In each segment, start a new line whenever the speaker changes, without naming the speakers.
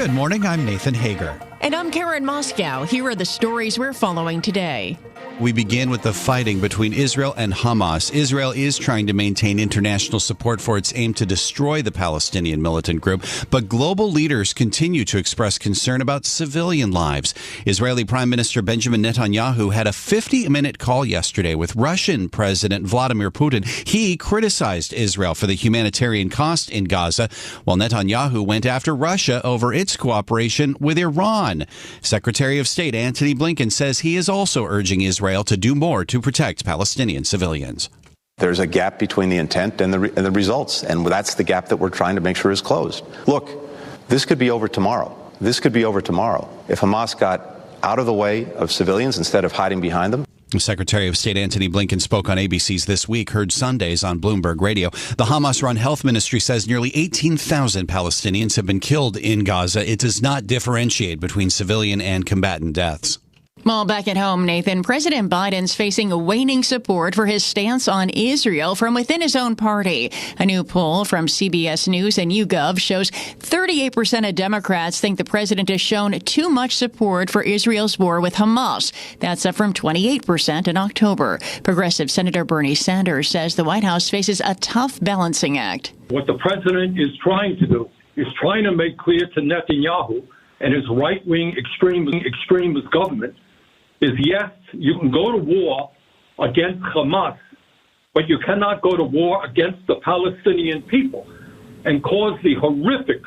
Good morning, I'm Nathan Hager.
And I'm Karen Moscow. Here are the stories we're following today.
We begin with the fighting between Israel and Hamas. Israel is trying to maintain international support for its aim to destroy the Palestinian militant group, but global leaders continue to express concern about civilian lives. Israeli Prime Minister Benjamin Netanyahu had a 50-minute call yesterday with Russian President Vladimir Putin. He criticized Israel for the humanitarian cost in Gaza, while Netanyahu went after Russia over its cooperation with Iran. Secretary of State Antony Blinken says he is also urging Israel to do more to protect Palestinian civilians.
There's a gap between the intent and the results, and that's the gap that we're trying to make sure is closed. Look, this could be over tomorrow. This could be over tomorrow if Hamas got out of the way of civilians instead of hiding behind them.
Secretary of State Antony Blinken spoke on ABC's This Week, heard Sundays on Bloomberg Radio. The Hamas-run health ministry says nearly 18,000 Palestinians have been killed in Gaza. It does not differentiate between civilian and combatant deaths.
Well, back at home, Nathan, President Biden's facing a waning support for his stance on Israel from within his own party. A new poll from CBS News and YouGov shows 38% of Democrats think the president has shown too much support for Israel's war with Hamas. That's up from 28% in October. Progressive Senator Bernie Sanders says the White House faces a tough balancing act.
What the president is trying to do is trying to make clear to Netanyahu and his right-wing extremist government is, yes, you can go to war against Hamas, but you cannot go to war against the Palestinian people and cause the horrific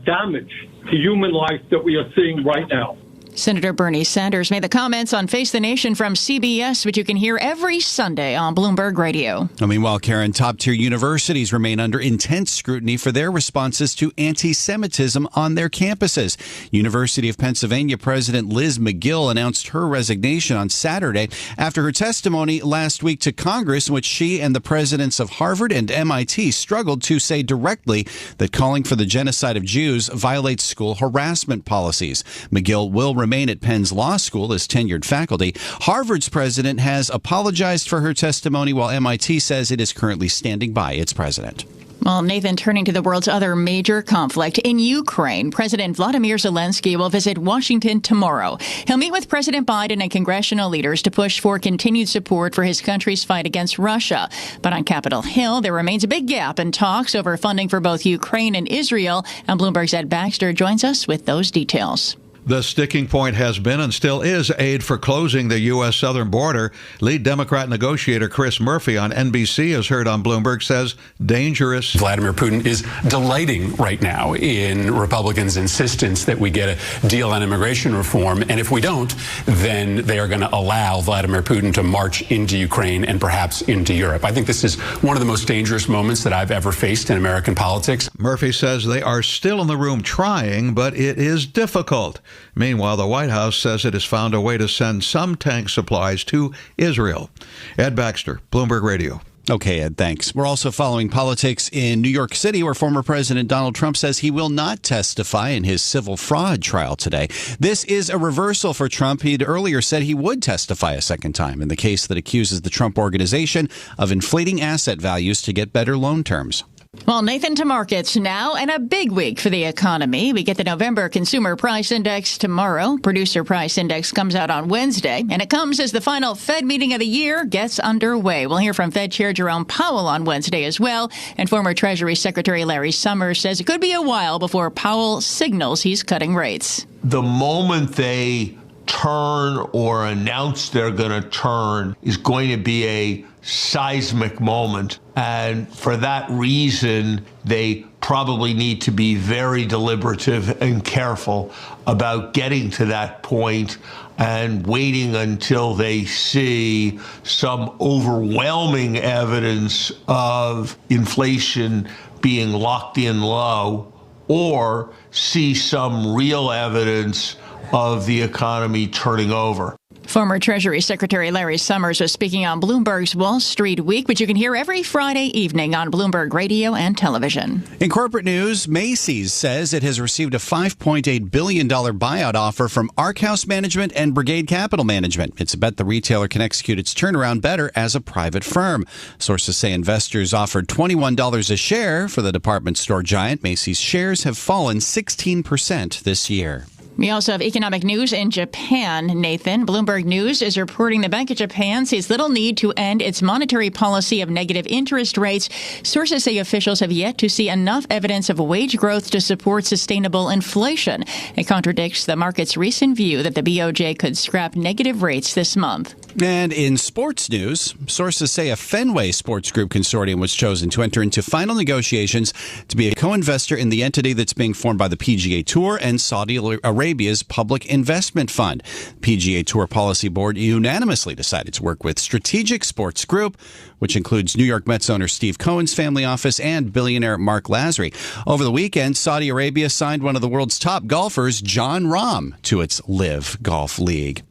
damage to human life that we are seeing right now.
Senator Bernie Sanders made the comments on Face the Nation from CBS, which you can hear every Sunday on Bloomberg Radio.
Meanwhile, Karen, top-tier universities remain under intense scrutiny for their responses to anti-Semitism on their campuses. University of Pennsylvania President Liz McGill announced her resignation on Saturday after her testimony last week to Congress, in which she and the presidents of Harvard and MIT struggled to say directly that calling for the genocide of Jews violates school harassment policies. McGill will remain at Penn's law school as tenured faculty. Harvard's president has apologized for her testimony, while MIT says it is currently standing by its president.
Well, Nathan, turning to the world's other major conflict in Ukraine, President Vladimir Zelenskiy will visit Washington tomorrow. He'll meet with President Biden and congressional leaders to push for continued support for his country's fight against Russia. But on Capitol Hill, there remains a big gap in talks over funding for both Ukraine and Israel. And Bloomberg's Ed Baxter joins us with those details.
The sticking point has been and still is aid for closing the U.S. southern border. Lead Democrat negotiator Chris Murphy on NBC, as heard on Bloomberg, says dangerous.
Vladimir Putin is delighting right now in Republicans' insistence that we get a deal on immigration reform. And if we don't, then they are going to allow Vladimir Putin to march into Ukraine and perhaps into Europe. I think this is one of the most dangerous moments that I've ever faced in American politics.
Murphy says they are still in the room trying, but it is difficult. Meanwhile, the White House says it has found a way to send some tank supplies to Israel. Ed Baxter, Bloomberg Radio.
Okay, Ed, thanks. We're also following politics in New York City, where former President Donald Trump says he will not testify in his civil fraud trial today. This is a reversal for Trump. He'd earlier said he would testify a second time in the case that accuses the Trump Organization of inflating asset values to get better loan terms.
Well, Nathan, to markets now, and a big week for the economy. We get the November Consumer Price Index tomorrow. Producer Price Index comes out on Wednesday, and it comes as the final Fed meeting of the year gets underway. We'll hear from Fed Chair Jerome Powell on Wednesday as well, and former Treasury Secretary Larry Summers says it could be a while before Powell signals he's cutting rates.
The moment they turn or announce they're going to turn is going to be a seismic moment. And for that reason, they probably need to be very deliberative and careful about getting to that point and waiting until they see some overwhelming evidence of inflation being locked in low, or see some real evidence of the economy turning over.
Former Treasury Secretary Larry Summers was speaking on Bloomberg's Wall Street Week, which you can hear every Friday evening on Bloomberg Radio and television.
In corporate news, Macy's says it has received a $5.8 billion buyout offer from Arkhouse Management and Brigade Capital Management. It's a bet the retailer can execute its turnaround better as a private firm. Sources say investors offered $21 a share for the department store giant. Macy's shares have fallen 16% this year.
We also have economic news in Japan, Nathan. Bloomberg News is reporting the Bank of Japan sees little need to end its monetary policy of negative interest rates. Sources say officials have yet to see enough evidence of wage growth to support sustainable inflation. It contradicts the market's recent view that the BOJ could scrap negative rates this month.
And in sports news, sources say a Fenway Sports Group consortium was chosen to enter into final negotiations to be a co-investor in the entity that's being formed by the PGA Tour and Saudi Arabia's Public Investment Fund. PGA Tour Policy Board unanimously decided to work with Strategic Sports Group, which includes New York Mets owner Steve Cohen's family office and billionaire Mark Lasry. Over the weekend, Saudi Arabia signed one of the world's top golfers, Jon Rahm, to its LIV Golf League.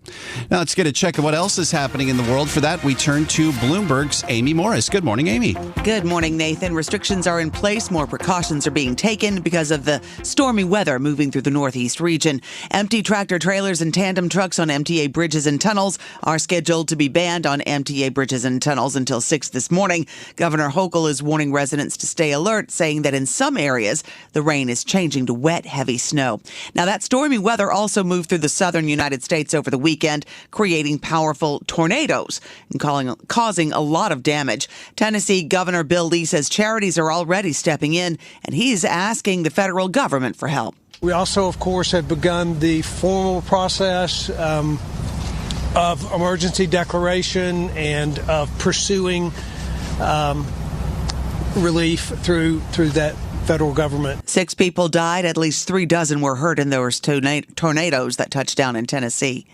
Now let's get a check of what else is happening in the world. For that, we turn to Bloomberg's Amy Morris. Good morning, Amy.
Good morning, Nathan. Restrictions are in place. More precautions are being taken because of the stormy weather moving through the northeast region. Empty tractor trailers and tandem trucks on MTA bridges and tunnels are scheduled to be banned on MTA bridges and tunnels until 6 this morning. Governor Hochul is warning residents to stay alert, saying that in some areas, the rain is changing to wet, heavy snow. Now, that stormy weather also moved through the southern United States over the weekend, creating powerful tornadoes and causing a lot of damage. Tennessee Governor Bill Lee says charities are already stepping in, and he's asking the federal government for help.
We also, of course, have begun the formal process of emergency declaration and of pursuing relief through that federal government.
6 people died. At least 3 dozen were hurt in those tornadoes that touched down in Tennessee.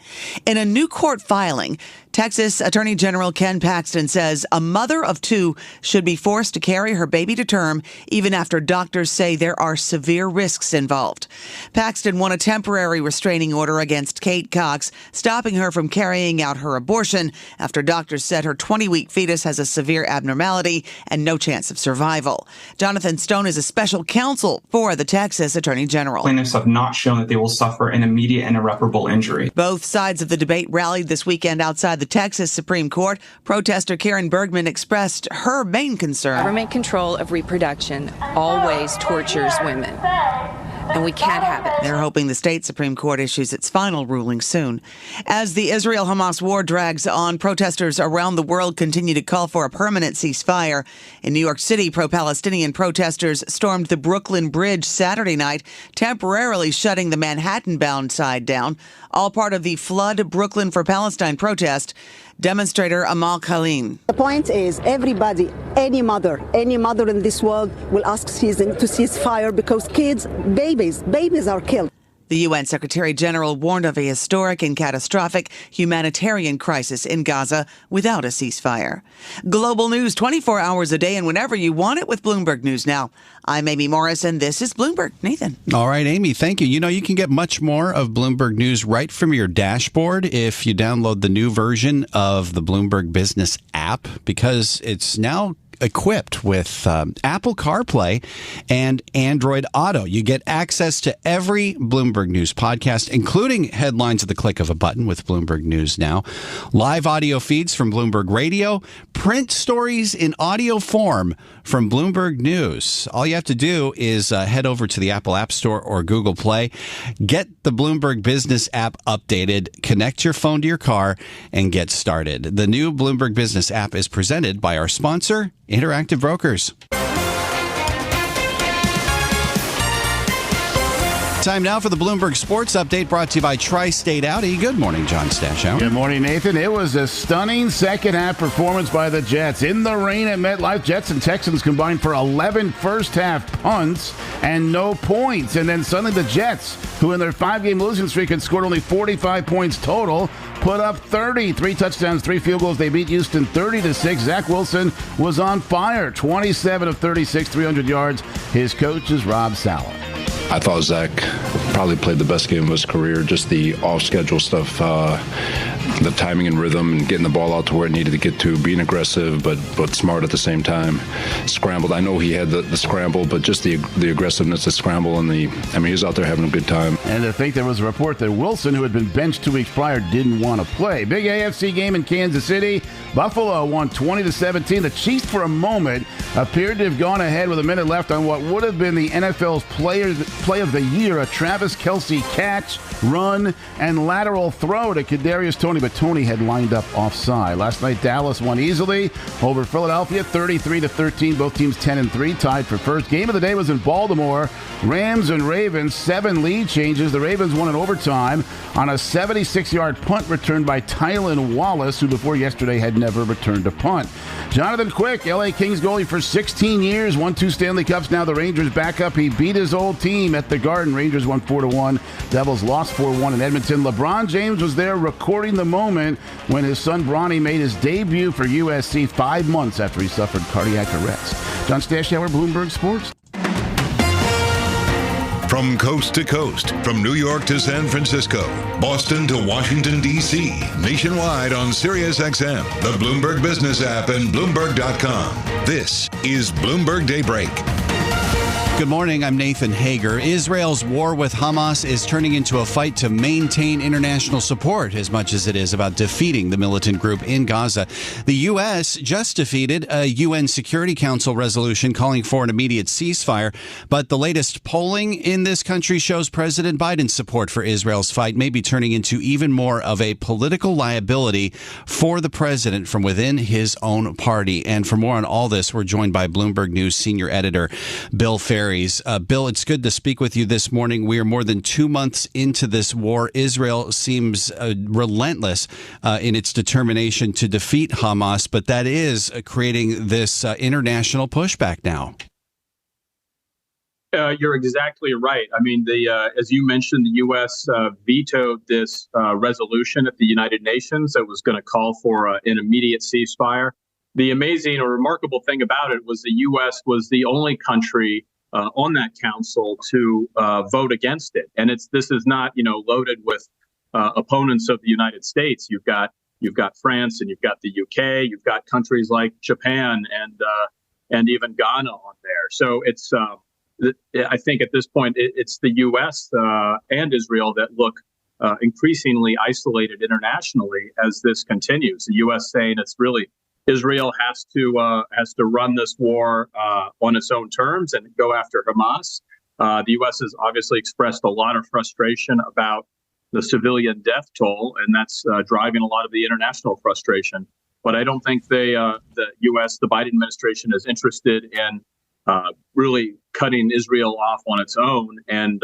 In a new court filing, Texas Attorney General Ken Paxton says a mother of 2 should be forced to carry her baby to term even after doctors say there are severe risks involved. Paxton won a temporary restraining order against Kate Cox, stopping her from carrying out her abortion after doctors said her 20-week fetus has a severe abnormality and no chance of survival. Jonathan Stone is a special counsel for the Texas Attorney General.
Plaintiffs have not shown that they will suffer an immediate and irreparable injury.
Both sides of the debate rallied this weekend outside the Texas Supreme Court. Protester Karen Bergman expressed her main concern.
Government control of reproduction always tortures women, and we can't have it.
They're hoping the state Supreme Court issues its final ruling soon. As the Israel-Hamas war drags on, protesters around the world continue to call for a permanent ceasefire. In New York City, pro-Palestinian protesters stormed the Brooklyn Bridge Saturday night, temporarily shutting the Manhattan-bound side down, all part of the Flood Brooklyn for Palestine protest. Demonstrator Amal Khalin.
The point is everybody, any mother in this world will ask to cease fire because kids, babies are killed.
The UN Secretary General warned of a historic and catastrophic humanitarian crisis in Gaza without a ceasefire. Global news 24 hours a day and whenever you want it with Bloomberg News Now. I'm Amy Morris, and this is Bloomberg. Nathan.
All right, Amy, thank you. You know, you can get much more of Bloomberg News right from your dashboard if you download the new version of the Bloomberg Business app, because it's now equipped with Apple CarPlay and Android Auto. You get access to every Bloomberg News podcast, including headlines at the click of a button with Bloomberg News Now, live audio feeds from Bloomberg Radio, print stories in audio form from Bloomberg News. All you have to do is head over to the Apple App Store or Google Play, get the Bloomberg Business app updated, connect your phone to your car, and get started. The new Bloomberg Business app is presented by our sponsor, Interactive Brokers. Time now for the Bloomberg Sports Update, brought to you by Tri-State Audi. Good morning, John Stashow.
Good morning, Nathan. It was a stunning second-half performance by the Jets. In the rain at MetLife, Jets and Texans combined for 11 first-half punts and no points. And then suddenly the Jets, who in their 5-game losing streak had scored only 45 points total, put up 30. 3 touchdowns, 3 field goals. They beat Houston 30-6. Zach Wilson was on fire. 27 of 36, 300 yards. His coach is Rob Saleh.
I thought Zach probably played the best game of his career. Just the off-schedule stuff, the timing and rhythm, and getting the ball out to where it needed to get to, being aggressive but smart at the same time. Scrambled. I know he had the scramble, but just the aggressiveness, the scramble, and he was out there having a good time.
And I think there was a report that Wilson, who had been benched 2 weeks prior, didn't want to play. Big AFC game in Kansas City. Buffalo won 20-17. The Chiefs, for a moment, appeared to have gone ahead with a minute left on what would have been the NFL's play of the year, a Travis Kelce catch, run, and lateral throw to Kadarius Toney, but Toney had lined up offside. Last night, Dallas won easily over Philadelphia, 33-13. Both teams 10-3, tied for first. Game of the day was in Baltimore. Rams and Ravens, 7 lead changes. The Ravens won in overtime on a 76-yard punt returned by Tylan Wallace, who before yesterday had never returned a punt. Jonathan Quick, LA Kings goalie for 16 years, won 2 Stanley Cups. Now the Rangers back up. He beat his old team at the Garden. Rangers won 4-1. Devils lost 4-1 in Edmonton. LeBron James was there recording the moment when his son Bronny made his debut for USC 5 months after he suffered cardiac arrest. John Stashower, Bloomberg Sports.
From coast to coast, from New York to San Francisco, Boston to Washington, D.C., nationwide on SiriusXM, the Bloomberg Business app, and Bloomberg.com. This is Bloomberg Daybreak.
Good morning, I'm Nathan Hager. Israel's war with Hamas is turning into a fight to maintain international support as much as it is about defeating the militant group in Gaza. The U.S. just defeated a UN Security Council resolution calling for an immediate ceasefire, but the latest polling in this country shows President Biden's support for Israel's fight may be turning into even more of a political liability for the president from within his own party. And for more on all this, we're joined by Bloomberg News senior editor Bill Ferry. Bill, it's good to speak with you this morning. We are more than 2 months into this war. Israel seems relentless in its determination to defeat Hamas, but that is creating this international pushback now.
You're exactly right. I mean, as you mentioned, the U.S. vetoed this resolution at the United Nations that was going to call for an immediate ceasefire. The amazing or remarkable thing about it was the U.S. was the only country on that council to vote against it, and this is not loaded with opponents of the United States. You've got France, and you've got the UK. You've got countries like Japan and even Ghana on there. So it's I think at this point it's the U.S. And Israel that look increasingly isolated internationally as this continues. The U.S. saying it's really Israel has to run this war on its own terms and go after Hamas. The U.S. has obviously expressed a lot of frustration about the civilian death toll, and that's driving a lot of the international frustration. But I don't think the U.S., the Biden administration, is interested in really cutting Israel off on its own and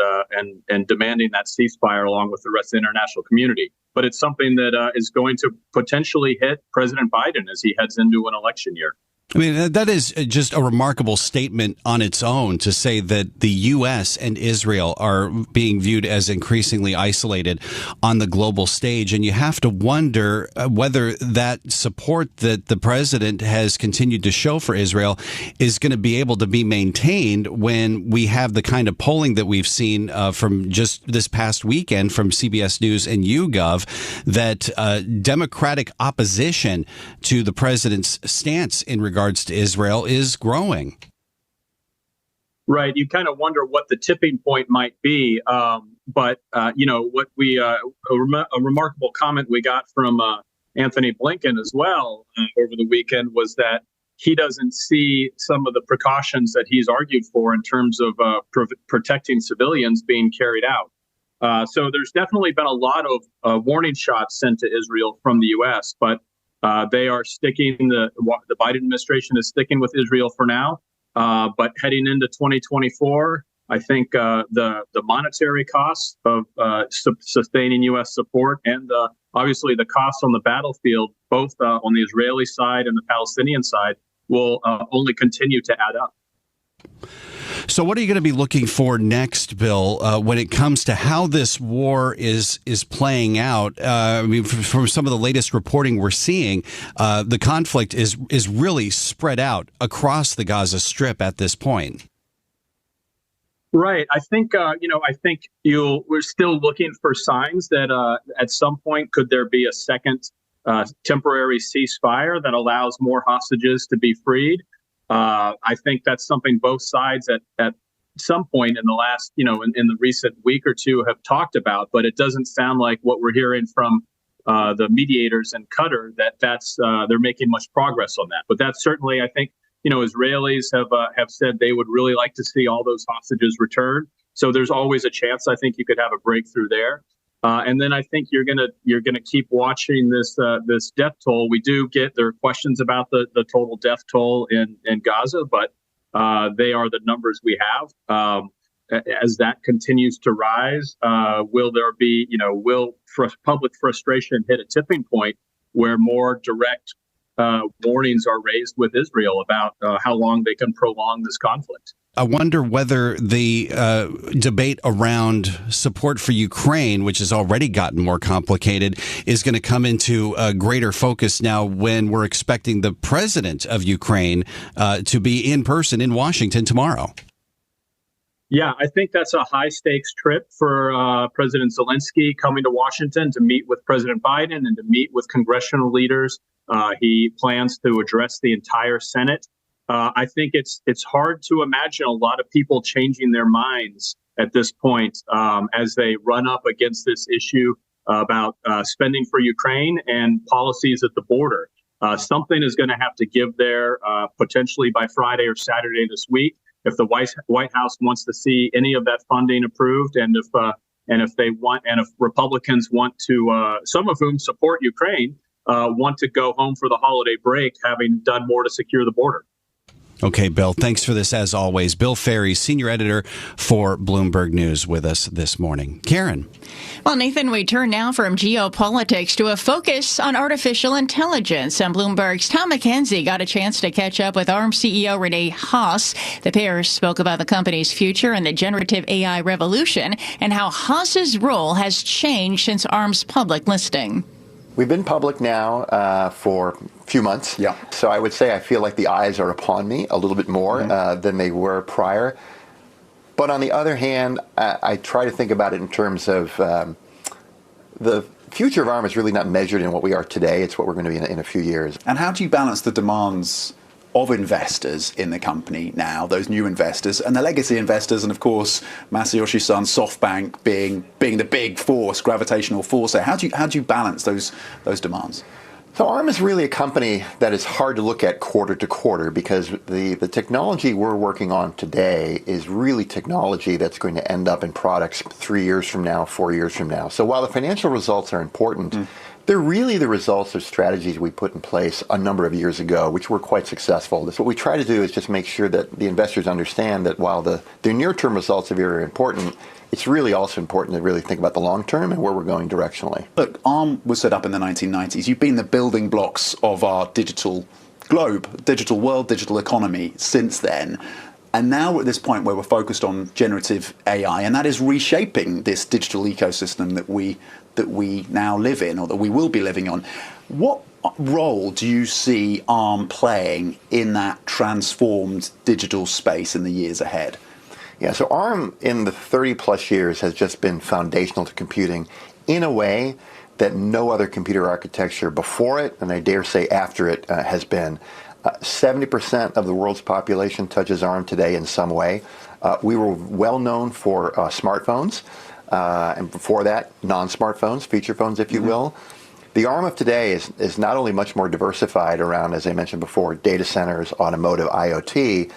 demanding that ceasefire along with the rest of the international community. But it's something that is going to potentially hit President Biden as he heads into an election year.
I mean, that is just a remarkable statement on its own to say that the U.S. and Israel are being viewed as increasingly isolated on the global stage. And you have to wonder whether that support that the president has continued to show for Israel is going to be able to be maintained when we have the kind of polling that we've seen from just this past weekend from CBS News and YouGov that Democratic opposition to the president's stance in regards to Israel is growing.
Right. You kind of wonder what the tipping point might be. But what a remarkable comment we got from Anthony Blinken as well over the weekend was that he doesn't see some of the precautions that he's argued for in terms of protecting civilians being carried out. So there's definitely been a lot of warning shots sent to Israel from the U.S., but they are sticking. The Biden administration is sticking with Israel for now. But heading into 2024, I think the monetary costs of sustaining U.S. support and obviously the costs on the battlefield, both on the Israeli side and the Palestinian side, will only continue to add up.
So what are you going to be looking for next, Bill, when it comes to how this war is playing out? I mean, from some of the latest reporting we're seeing, the conflict is really spread out across the Gaza Strip at this point.
Right. I think, we're still looking for signs that at some point could there be a second temporary ceasefire that allows more hostages to be freed. I think that's something both sides at some point in the last, in the recent week or two have talked about, but it doesn't sound like what we're hearing from the mediators in Qatar that's they're making much progress on that. But that's certainly, I think, Israelis have said they would really like to see all those hostages returned. So there's always a chance. I think you could have a breakthrough there. And then I think you're gonna keep watching this death toll. There are questions about the total death toll in Gaza, but they are the numbers we have. As that continues to rise, will public frustration hit a tipping point where more direct warnings are raised with Israel about how long they can prolong this conflict?
I wonder whether the debate around support for Ukraine, which has already gotten more complicated, is going to come into a greater focus now when we're expecting the president of Ukraine to be in person in Washington tomorrow.
Yeah, I think that's a high stakes trip for President Zelenskiy coming to Washington to meet with President Biden and to meet with congressional leaders. He plans to address the entire Senate. I think it's hard to imagine a lot of people changing their minds at this point as they run up against this issue about spending for Ukraine and policies at the border. Something is going to have to give there potentially by Friday or Saturday this week if the White House wants to see any of that funding approved, and if Republicans want to, some of whom support Ukraine, want to go home for the holiday break, having done more to secure the border.
Okay, Bill, thanks for this as always. Bill Ferry, senior editor for Bloomberg News, with us this morning. Karen.
Well, Nathan, we turn now from geopolitics to a focus on artificial intelligence. And Bloomberg's Tom McKenzie got a chance to catch up with ARM CEO Rene Haas. The pair spoke about the company's future and the generative AI revolution and how Haas's role has changed since ARM's public listing.
We've been public now for a few months. Yeah. So I would say I feel like the eyes are upon me a little bit more than they were prior. But on the other hand, I try to think about it in terms of the future of ARM is really not measured in what we are today. It's what we're going to be in a few years.
And how do you balance the demands of investors in the company now, those new investors, and the legacy investors, and of course Masayoshi Son, SoftBank being the big force, gravitational force there? How do you balance those demands?
So ARM is really a company that is hard to look at quarter to quarter because the technology we're working on today is really technology that's going to end up in products 3 years from now, 4 years from now. So while the financial results are important, they're really the results of strategies we put in place a number of years ago, which were quite successful. What we try to do is just make sure that the investors understand that while the near-term results are very important, it's really also important to really think about the long term and where we're going directionally.
Look, ARM was set up in the 1990s. You've been the building blocks of our digital globe, digital world, digital economy since then. And now we're at this point where we're focused on generative AI, and that is reshaping this digital ecosystem that we now live in, or that we will be living on. What role do you see ARM playing in that transformed digital space in the years ahead?
Yeah, so ARM in the 30 plus years has just been foundational to computing in a way that no other computer architecture before it, and I dare say after it, has been. 70% of the world's population touches ARM today in some way. We were well known for smartphones, and before that, non-smartphones, feature phones, if you will. The ARM of today is not only much more diversified around, as I mentioned before, data centers, automotive, IoT,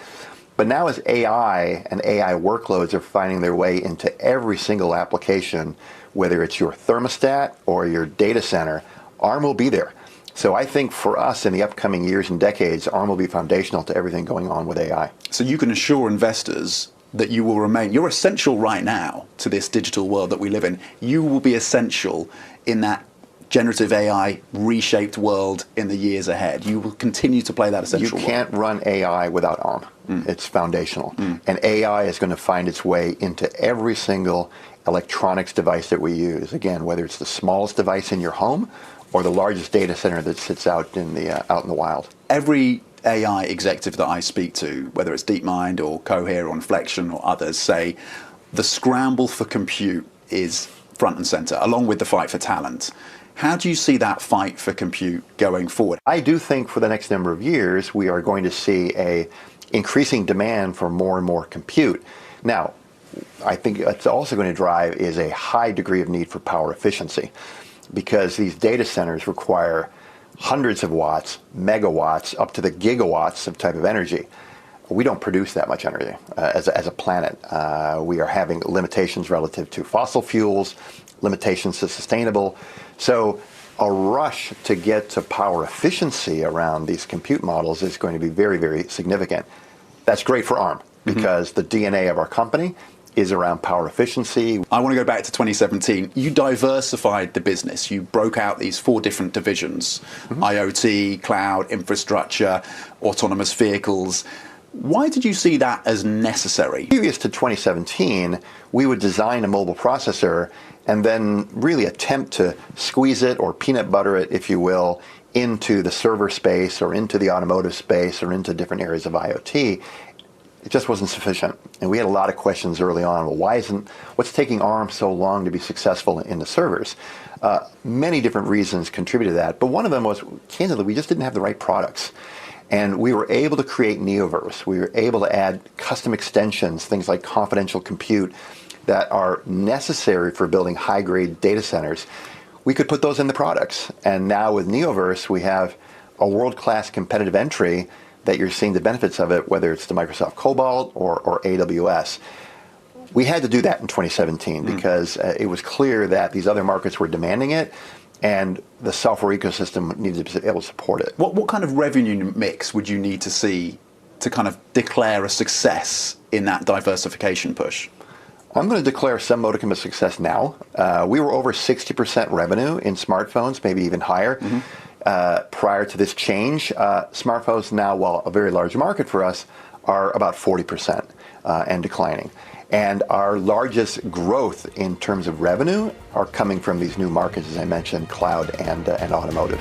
but now as AI and AI workloads are finding their way into every single application, whether it's your thermostat or your data center, ARM will be there. So I think for us in the upcoming years and decades, ARM will be foundational to everything going on with AI.
So you can assure investors that you will remain, you're essential right now to this digital world that we live in. You will be essential in that generative AI reshaped world in the years ahead. You will continue to play that essential role.
You can't run AI without ARM. It's foundational. And AI is going to find its way into every single electronics device that we use. Again, whether it's the smallest device in your home or the largest data center that sits out in the wild.
Every AI executive that I speak to, whether it's DeepMind or Cohere or Inflection or others, say the scramble for compute is front and center, along with the fight for talent. How do you see that fight for compute going forward?
I do think for the next number of years, we are going to see a increasing demand for more and more compute. Now, I think it's also going to drive is a high degree of need for power efficiency, because these data centers require hundreds of watts, megawatts, up to the gigawatts of type of energy. We don't produce that much energy as a planet. We are having limitations relative to fossil fuels, limitations to sustainable. So a rush to get to power efficiency around these compute models is going to be very, very significant. That's great for ARM, because the DNA of our company is around power efficiency.
I want to go back to 2017. You diversified the business. You broke out these 4 different divisions, IoT, cloud, infrastructure, autonomous vehicles. Why did you see that as necessary?
Previous to 2017, we would design a mobile processor and then really attempt to squeeze it or peanut butter it, if you will, into the server space or into the automotive space or into different areas of IoT. It just wasn't sufficient. And we had a lot of questions early on. Well, what's taking ARM so long to be successful in the servers? Many different reasons contributed to that. But one of them was, candidly, we just didn't have the right products. And we were able to create Neoverse. We were able to add custom extensions, things like confidential compute, that are necessary for building high-grade data centers. We could put those in the products. And now with Neoverse, we have a world-class competitive entry that you're seeing the benefits of it, whether it's the Microsoft Cobalt or AWS. We had to do that in 2017 because it was clear that these other markets were demanding it, and the software ecosystem needed to be able to support it.
What kind of revenue mix would you need to see to kind of declare a success in that diversification push?
I'm going to declare some modicum of success now. We were over 60% revenue in smartphones, maybe even higher. Prior to this change, smartphones now, while a very large market for us, are about 40% and declining. And our largest growth in terms of revenue are coming from these new markets, as I mentioned, cloud and automotive.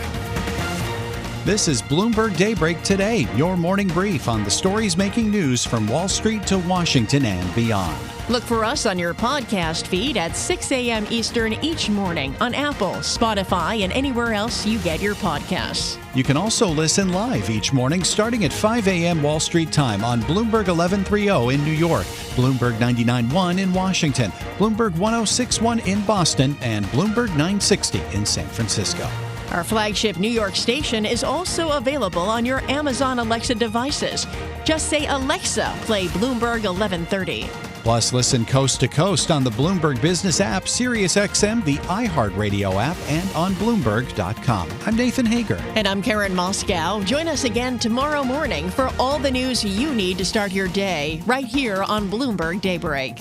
This is Bloomberg Daybreak Today, your morning brief on the stories making news from Wall Street to Washington and beyond.
Look for us on your podcast feed at 6 a.m. Eastern each morning on Apple, Spotify, and anywhere else you get your podcasts.
You can also listen live each morning starting at 5 a.m. Wall Street time on Bloomberg 1130 in New York, Bloomberg 99.1 in Washington, Bloomberg 106.1 in Boston, and Bloomberg 960 in San Francisco.
Our flagship New York station is also available on your Amazon Alexa devices. Just say, Alexa, play Bloomberg 1130.
Plus, listen coast to coast on the Bloomberg Business app, SiriusXM, the iHeartRadio app, and on Bloomberg.com. I'm Nathan Hager.
And I'm Karen Moscow. Join us again tomorrow morning for all the news you need to start your day right here on Bloomberg Daybreak.